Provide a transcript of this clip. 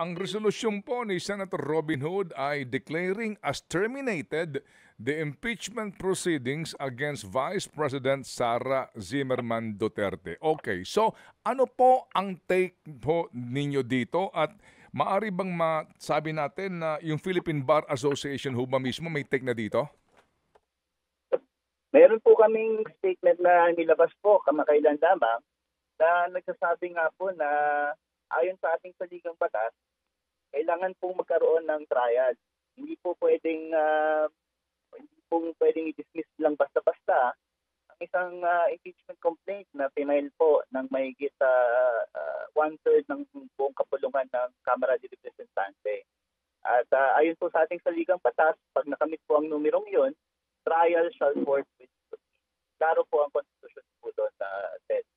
ang resolusyon po ni Senator Robin Hood ay declaring as terminated the impeachment proceedings against Vice President Sara Zimmerman Duterte. Okay, so ano po ang take po ninyo dito at maari bang masabi natin na yung Philippine Bar Association ho ba mismo may take na dito? Meron po kaming statement na nilabas po kamakailan lamang na nagsasabi nga po na ayon sa ating saligang batas, kailangan pong magkaroon ng trial. Hindi po pwedeng i-dismiss lang basta-basta ang isang impeachment complaint na pinail po ng mahigit one-third ng buong kapulungan ng Kamara de Representante. At ayon po sa ating saligang batas, pag nakamit po ang numerong yon, trial shall forthwith proceed. Klaro po ang konstitusyon po doon, Ted.